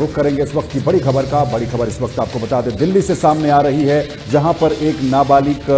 रुक करेंगे इस वक्त की बड़ी खबर का। बड़ी खबर इस वक्त आपको बता दें दिल्ली से सामने आ रही है, जहां पर एक नाबालिग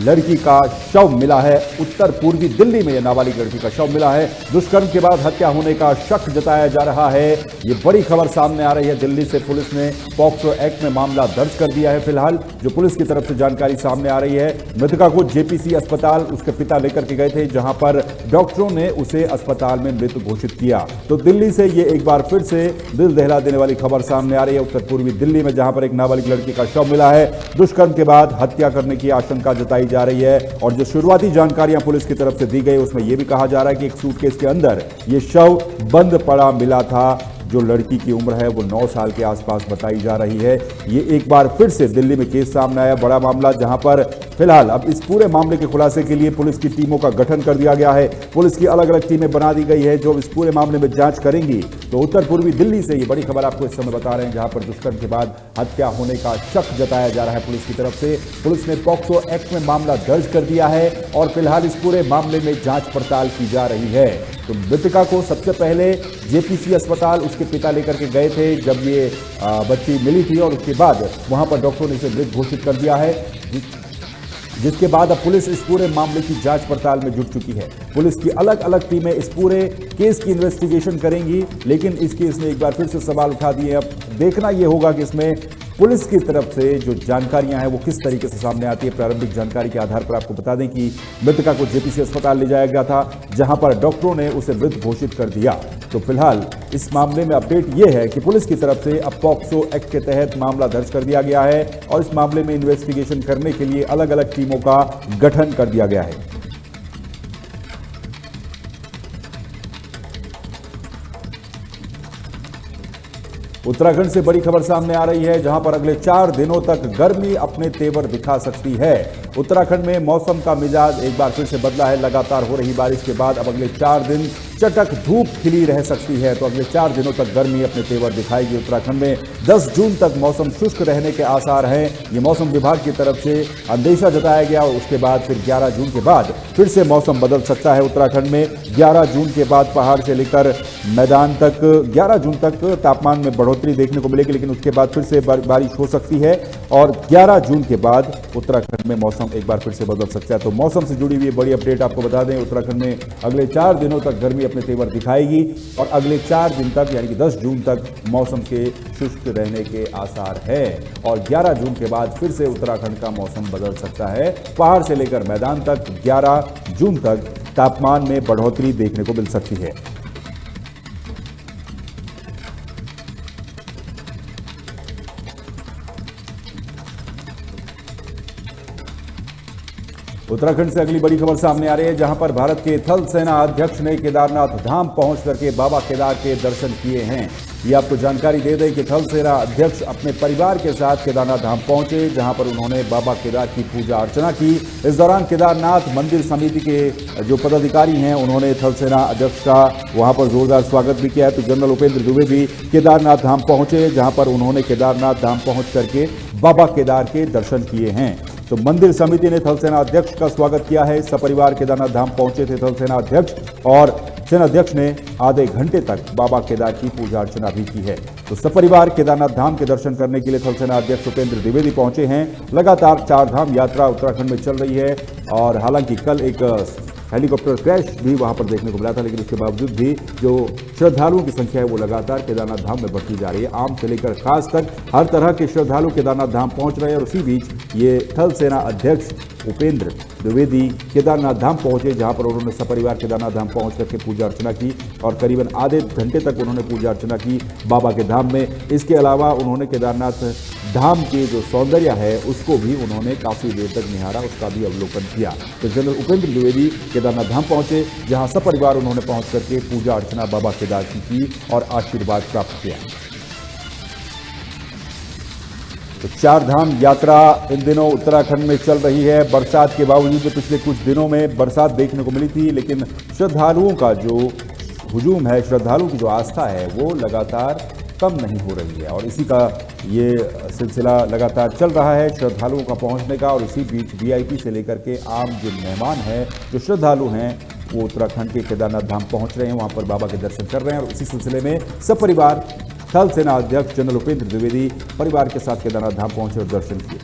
लड़की का शव मिला है। उत्तर पूर्वी दिल्ली में यह नाबालिग लड़की का शव मिला है। दुष्कर्म के बाद हत्या होने का शक जताया जा रहा है। ये बड़ी खबर सामने आ रही है। दिल्ली से पुलिस ने पॉक्सो एक्ट में मामला दर्ज कर दिया है। फिलहाल जो पुलिस की तरफ से जानकारी सामने आ रही है, मृतका को जेपीसी अस्पताल उसके पिता लेकर के गए थे, जहां पर डॉक्टरों ने उसे अस्पताल में मृत घोषित किया। तो दिल्ली से ये एक बार फिर से दिल दहला देने वाली खबर सामने आ रही है। उत्तर पूर्वी दिल्ली में जहां पर एक नाबालिग लड़की का शव मिला है, दुष्कर्म के बाद हत्या करने की आशंका जताई जा रही है। और जो शुरुआती जानकारियां पुलिस की तरफ से दी गई, उसमें यह भी कहा जा रहा है कि एक सूटकेस के अंदर यह शव बंद पड़ा मिला था। जो लड़की की उम्र है वो 9 साल के आसपास बताई जा रही है। ये एक बार फिर से दिल्ली में केस सामने आया, बड़ा मामला, जहां पर फिलहाल अब इस पूरे मामले के खुलासे के लिए पुलिस की टीमों का गठन कर दिया गया है। पुलिस की अलग अलग टीमें बना दी गई है जो इस पूरे मामले में जांच करेंगी। तो उत्तर पूर्वी दिल्ली से ये बड़ी खबर आपको इस समय बता रहे हैं, जहां पर दुष्कर्म के बाद हत्या होने का शक जताया जा रहा है पुलिस की तरफ से। पुलिस ने पॉक्सो एक्ट में मामला दर्ज कर दिया है और फिलहाल इस पूरे मामले में जांच पड़ताल की जा रही है। तो मृतका को सबसे पहले जेपीसी अस्पताल उसके पिता लेकर के गए थे जब ये बच्ची मिली थी, और उसके बाद वहां पर डॉक्टरों ने इसे मृत घोषित कर दिया है, जिसके बाद अब पुलिस इस पूरे मामले की जांच पड़ताल में जुट चुकी है। पुलिस की अलग अलग टीमें इस पूरे केस की इन्वेस्टिगेशन करेंगी, लेकिन इस केस में एक बार फिर से सवाल उठा दिए। अब देखना यह होगा कि इसमें पुलिस की तरफ से जो जानकारियां हैं वो किस तरीके से सामने आती है। प्रारंभिक जानकारी के आधार पर आपको बता दें कि मृतका को जेपीसी अस्पताल ले जाया गया था, जहां पर डॉक्टरों ने उसे मृत घोषित कर दिया। तो फिलहाल इस मामले में अपडेट यह है कि पुलिस की तरफ से अब पॉक्सो एक्ट के तहत मामला दर्ज कर दिया गया है और इस मामले में इन्वेस्टिगेशन करने के लिए अलग अलग टीमों का गठन कर दिया गया है। उत्तराखंड से बड़ी खबर सामने आ रही है, जहां पर अगले 4 दिनों तक गर्मी अपने तेवर दिखा सकती है। उत्तराखंड में मौसम का मिजाज एक बार फिर से बदला है। लगातार हो रही बारिश के बाद अब अगले 4 दिन चटक धूप खिली रह सकती है। तो अगले 4 दिनों तक गर्मी अपने तेवर दिखाएगी। उत्तराखंड में 10 जून तक मौसम शुष्क रहने के आसार हैं। ये मौसम विभाग की तरफ से अंदेशा जताया गया और उसके बाद फिर 11 जून के बाद फिर से मौसम बदल सकता है। उत्तराखंड में 11 जून के बाद पहाड़ से लेकर मैदान तक 11 जून तक तापमान में बढ़ोतरी देखने को मिलेगी, लेकिन उसके बाद फिर से बारिश हो सकती है और 11 जून के बाद उत्तराखंड में मौसम एक बार फिर से बदल सकता है। तो मौसम से जुड़ी हुई बड़ी अपडेट आपको बता दें, उत्तराखंड में अगले 4 दिनों तक गर्मी अपने तेवर दिखाएगी और अगले 4 दिन तक यानी कि 10 जून तक मौसम के शुष्क रहने के आसार है और 11 जून के बाद फिर से उत्तराखंड का मौसम बदल सकता है। पहाड़ से लेकर मैदान तक 11 जून तक तापमान में बढ़ोतरी देखने को मिल सकती है। उत्तराखंड से अगली बड़ी खबर सामने आ रही है, जहां पर भारत के थल सेना अध्यक्ष ने केदारनाथ धाम पहुंच करके बाबा केदार के दर्शन किए हैं। ये आपको जानकारी दे दें कि थल सेना अध्यक्ष अपने परिवार के साथ केदारनाथ धाम पहुंचे, जहां पर उन्होंने बाबा केदार की पूजा अर्चना की। इस दौरान केदारनाथ मंदिर समिति के जो पदाधिकारी हैं उन्होंने थल सेना अध्यक्ष का वहां पर जोरदार स्वागत भी किया है। तो जनरल उपेंद्र दुबे भी केदारनाथ धाम पहुंचे, जहां पर उन्होंने केदारनाथ धाम पहुंच करके बाबा केदार के दर्शन किए हैं। तो मंदिर समिति ने थल सेना अध्यक्ष का स्वागत किया है। सपरिवार केदारनाथ धाम पहुंचे थे थल सेना अध्यक्ष और सेना अध्यक्ष ने आधे घंटे तक बाबा केदार की पूजा अर्चना भी की है। तो सपरिवार केदारनाथ धाम के दर्शन करने के लिए थल सेना अध्यक्ष उपेंद्र द्विवेदी पहुंचे हैं। लगातार 4 धाम यात्रा उत्तराखंड में चल रही है और हालांकि कल एक हेलीकॉप्टर क्रैश भी वहां पर देखने को मिला था, लेकिन उसके बावजूद भी जो श्रद्धालुओं की संख्या है वो लगातार केदारनाथ धाम में बढ़ती जा रही है। आम से लेकर खास तक हर तरह के श्रद्धालु केदारनाथ धाम पहुंच रहे हैं और उसी बीच ये थल सेना अध्यक्ष उपेंद्र द्विवेदी केदारनाथ धाम पहुंचे, जहां पर उन्होंने सपरिवार केदारनाथ धाम पहुंच करके पूजा अर्चना की और करीबन आधे घंटे तक उन्होंने पूजा अर्चना की बाबा के धाम में। इसके अलावा उन्होंने केदारनाथ धाम के जो सौंदर्य है उसको भी उन्होंने काफी देर तक निहारा, उसका भी अवलोकन किया। तो जनरल उपेंद्र द्विवेदी केदारनाथ धाम पहुंचे, जहां सपरिवार उन्होंने पहुंच करके पूजा अर्चना बाबा केदार की और आशीर्वाद प्राप्त किया। तो 4 धाम यात्रा इन दिनों उत्तराखंड में चल रही है। बरसात के बावजूद पिछले कुछ दिनों में बरसात देखने को मिली थी, लेकिन श्रद्धालुओं का जो हुजूम है, श्रद्धालुओं की जो आस्था है वो लगातार कम नहीं हो रही है और इसी का ये सिलसिला लगातार चल रहा है श्रद्धालुओं का पहुंचने का। और इसी बीच वीआईपी से लेकर के आम जो मेहमान हैं, जो श्रद्धालु हैं, वो उत्तराखंड के केदारनाथ धाम पहुंच रहे हैं, वहां पर बाबा के दर्शन कर रहे हैं और इसी सिलसिले में सपरिवार थल सेना अध्यक्ष जनरल उपेंद्र द्विवेदी परिवार के साथ केदारनाथ धाम पहुंचे और दर्शन किए।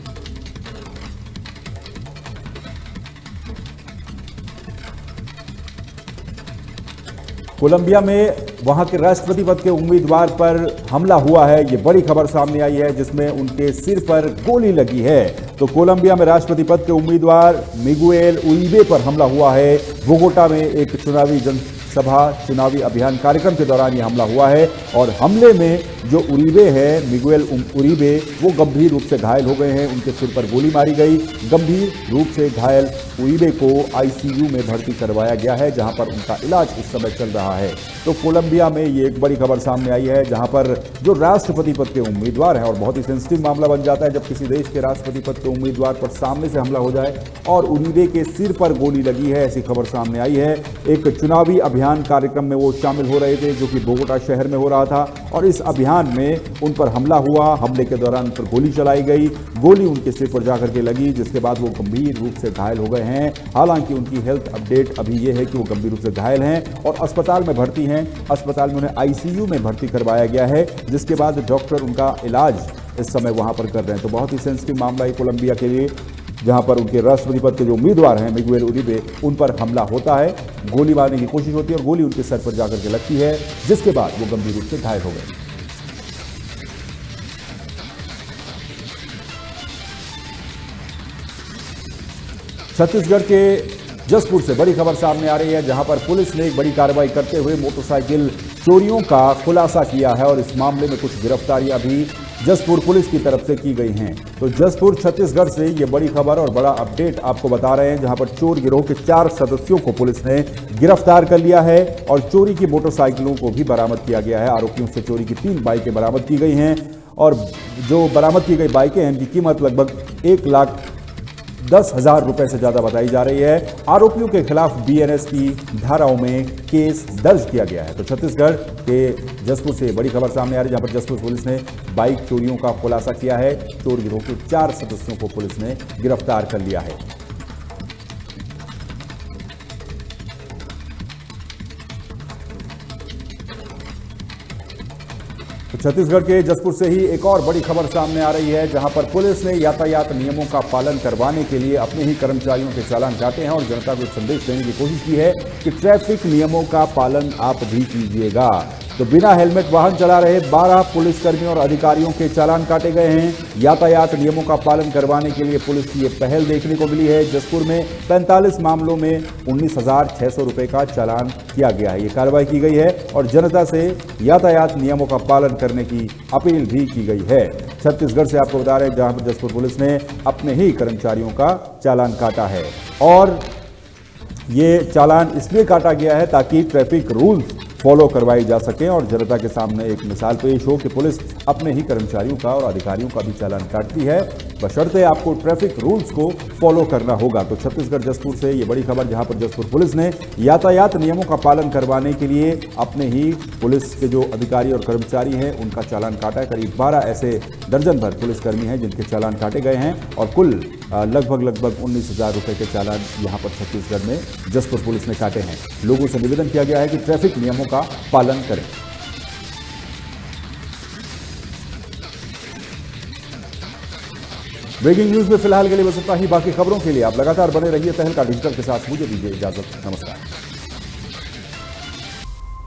कोलंबिया में वहां के राष्ट्रपति पद के उम्मीदवार पर हमला हुआ है, ये बड़ी खबर सामने आई है, जिसमें उनके सिर पर गोली लगी है। तो कोलंबिया में राष्ट्रपति पद के उम्मीदवार मिगुएल उरिबे पर हमला हुआ है। बोगोटा में एक चुनावी अभियान कार्यक्रम के दौरान यह हमला हुआ है और हमले में जो उरिबे है, मिगुएल उरिबे, वो गंभीर रूप से घायल हो गए हैं। उनके सिर पर गोली मारी गई। गंभीर रूप से घायल उरिबे को आईसीयू में भर्ती करवाया गया है, जहां पर उनका इलाज इस समय चल रहा है। तो कोलंबिया में ये एक बड़ी खबर सामने आई है, जहां पर जो राष्ट्रपति पद के उम्मीदवार हैं, और बहुत ही सेंसिटिव मामला बन जाता है जब किसी देश के राष्ट्रपति पद के उम्मीदवार पर सामने से हमला हो जाए, और उरिबे के सिर पर गोली लगी है, ऐसी खबर सामने आई है। एक चुनावी अभियान कार्यक्रम में वो शामिल हो रहे थे, जो कि बोगोटा शहर में हो रहा था, और इस अभियान में उन पर हमला हुआ। हमले के दौरान उन पर गोली चलाई गई। गोली उनके सिर पर जाकर के लगी, जिसके बाद वो गंभीर रूप से घायल हो गए हैं। हालांकि उनकी हेल्थ अपडेट अभी ये है कि वो गंभीर रूप से घायल हैं और अस्पताल में भर्ती हैं। अस्पताल में उन्हें आईसीयू में भर्ती करवाया गया है, जिसके बाद डॉक्टर उनका इलाज इस समय वहां पर कर रहे हैं। तो बहुत ही सेंसिटिव मामला है कोलंबिया के लिए, जहां पर उनके राष्ट्रपति पद के जो उम्मीदवार हैं मिगुएल उरिबे, उन पर हमला होता है, गोली मारने की कोशिश होती है और गोली उनके सर पर जाकर के लगती है, जिसके बाद वो गंभीर रूप से घायल हो गए। छत्तीसगढ़ के जसपुर से बड़ी खबर सामने आ रही है, जहां पर पुलिस ने एक बड़ी कार्रवाई करते हुए मोटरसाइकिल चोरियों का खुलासा किया है और इस मामले में कुछ गिरफ्तारियां भी जसपुर पुलिस की तरफ से की गई हैं। तो जसपुर छत्तीसगढ़ से ये बड़ी खबर और बड़ा अपडेट आपको बता रहे हैं, जहां पर चोर गिरोह के 4 सदस्यों को पुलिस ने गिरफ्तार कर लिया है और चोरी की मोटरसाइकिलों को भी बरामद किया गया है। आरोपियों से चोरी की 3 बाइकें बरामद की गई हैं और जो बरामद की गई बाइकें हैं, इनकी कीमत लगभग 1,10,000 रुपए से ज्यादा बताई जा रही है। आरोपियों के खिलाफ बीएनएस की धाराओं में केस दर्ज किया गया है। तो छत्तीसगढ़ के जसपुर से बड़ी खबर सामने आ रही है, जहां पर जसपुर पुलिस ने बाइक चोरियों का खुलासा किया है। चोर गिरोह के 4 सदस्यों को पुलिस ने गिरफ्तार कर लिया है। तो छत्तीसगढ़ के जसपुर से ही एक और बड़ी खबर सामने आ रही है, जहां पर पुलिस ने यातायात नियमों का पालन करवाने के लिए अपने ही कर्मचारियों के चालान काटे हैं और जनता को एक संदेश देने की कोशिश की है कि ट्रैफिक नियमों का पालन आप भी कीजिएगा। तो बिना हेलमेट वाहन चला रहे 12 पुलिसकर्मियों और अधिकारियों के चालान काटे गए हैं। यातायात नियमों का पालन करवाने के लिए पुलिस की ये पहल देखने को मिली है। जसपुर में 45 मामलों में 19,600 रुपए का चालान किया गया है। ये कार्रवाई की गई है और जनता से यातायात नियमों का पालन करने की अपील भी की गई है। छत्तीसगढ़ से आपको बता रहे हैं, जहां पर जसपुर पुलिस ने अपने ही कर्मचारियों का चालान काटा है और ये चालान इसलिए काटा गया है ताकि ट्रैफिक रूल्स फॉलो करवाई जा सके और जनता के सामने एक मिसाल पेश हो कि पुलिस अपने ही कर्मचारियों का और अधिकारियों का भी चालान काटती है, बशर्ते आपको ट्रैफिक रूल्स को फॉलो करना होगा। तो छत्तीसगढ़ जसपुर से ये बड़ी खबर, जहां पर जसपुर पुलिस ने यातायात नियमों का पालन करवाने के लिए अपने ही पुलिस के जो अधिकारी और कर्मचारी हैं उनका चालान काटा है। करीब 12 ऐसे दर्जन भर पुलिसकर्मी हैं जिनके चालान काटे गए हैं और कुल लगभग 19,000 रुपए के चालान यहां पर छत्तीसगढ़ में जसपुर पुलिस ने काटे हैं। लोगों से निवेदन किया गया है कि ट्रैफिक नियमों का पालन करें। ब्रेकिंग न्यूज में फिलहाल के लिए बस इतना ही। बाकी खबरों के लिए आप लगातार बने रहिए तहलका डिजिटल के साथ। मुझे दीजिए इजाजत। नमस्कार।